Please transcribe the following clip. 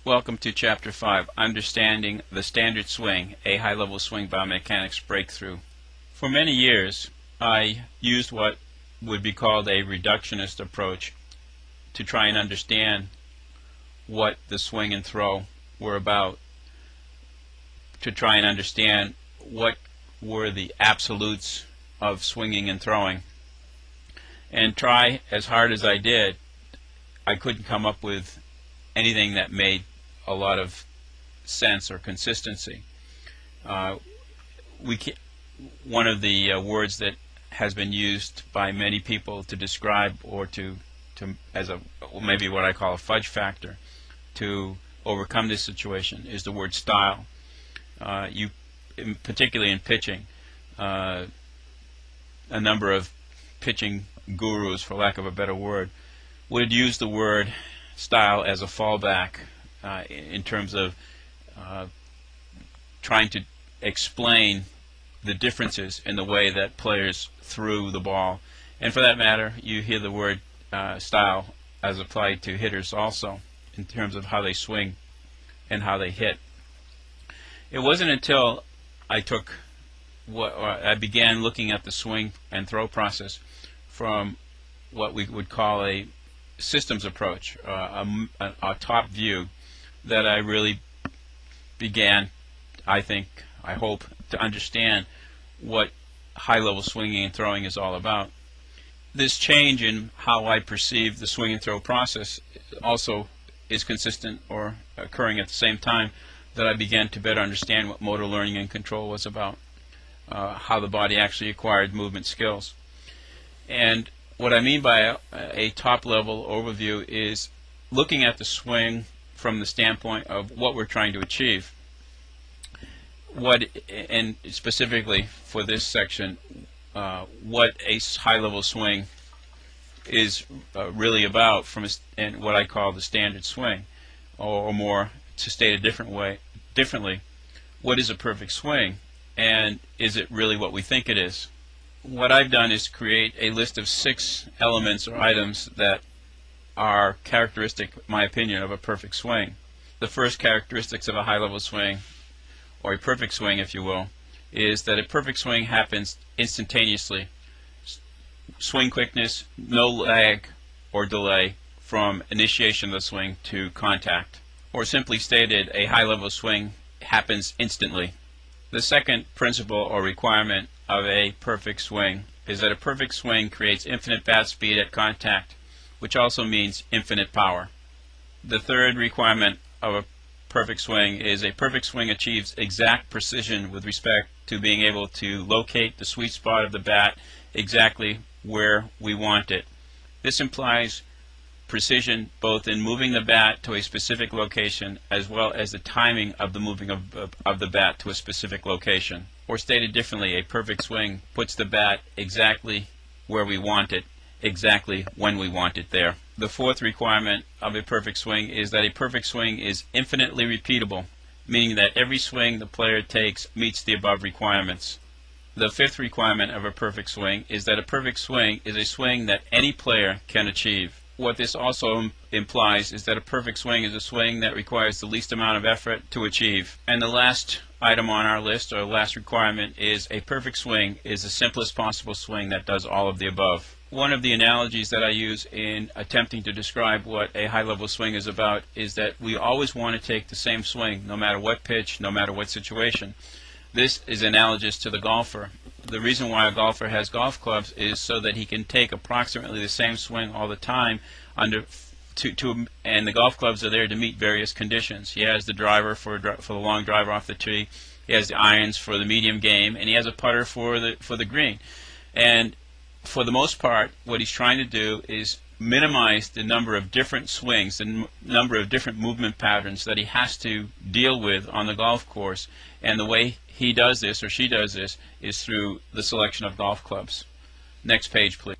Welcome to Chapter 5, Understanding the Standard Swing, a High-Level Swing Biomechanics Breakthrough. For many years, I used what would be called a reductionist approach to try and understand what the swing and throw were about, to try and understand what were the absolutes of swinging and throwing. And try as hard as I did, I couldn't come up with anything that made a lot of sense or consistency. One of the words that has been used by many people to describe or to as a maybe what I call a fudge factor to overcome this situation is the word style. Particularly in pitching, a number of pitching gurus, for lack of a better word, would use the word style as a fallback in terms of trying to explain the differences in the way that players threw the ball. And for that matter, you hear the word style as applied to hitters also, in terms of how they swing and how they hit. It wasn't until I began looking at the swing and throw process from what we would call a systems approach, a top view, that I really began, I hope, to understand what high-level swinging and throwing is all about. This change in how I perceive the swing and throw process also is consistent or occurring at the same time that I began to better understand what motor learning and control was about, how the body actually acquired movement skills. And what I mean by a top-level overview is looking at the swing from the standpoint of what we're trying to achieve. And specifically for this section, what a high-level swing is really about and what I call the standard swing, or more, to state it differently, what is a perfect swing, and is it really what we think it is? What I've done is create a list of 6 elements or items that are characteristic, in my opinion, of a perfect swing. The first characteristics of a high-level swing, or a perfect swing, if you will, is that a perfect swing happens instantaneously. Swing quickness, no lag or delay from initiation of the swing to contact. Or simply stated, a high-level swing happens instantly. The second principle or requirement of a perfect swing is that a perfect swing creates infinite bat speed at contact, which also means infinite power. The third requirement of a perfect swing is a perfect swing achieves exact precision with respect to being able to locate the sweet spot of the bat exactly where we want it. This implies precision both in moving the bat to a specific location as well as the timing of the moving of the bat to a specific location. Or stated differently, a perfect swing puts the bat exactly where we want it, exactly when we want it there. The fourth requirement of a perfect swing is that a perfect swing is infinitely repeatable, meaning that every swing the player takes meets the above requirements. The fifth requirement of a perfect swing is that a perfect swing is a swing that any player can achieve. What this also implies is that a perfect swing is a swing that requires the least amount of effort to achieve. And the last item on our list, or last requirement, is a perfect swing is the simplest possible swing that does all of the above. One of the analogies that I use in attempting to describe what a high-level swing is about is that we always want to take the same swing, no matter what pitch, no matter what situation. This is analogous to the golfer. The reason why a golfer has golf clubs is so that he can take approximately the same swing all the time, and the golf clubs are there to meet various conditions. He has the driver for the long drive off the tee, he has the irons for the medium game, and he has a putter for the green. And for the most part, what he's trying to do is minimize the number of different swings, the number of different movement patterns that he has to deal with on the golf course. And the way he does this, or she does this, is through the selection of golf clubs. Next page, please.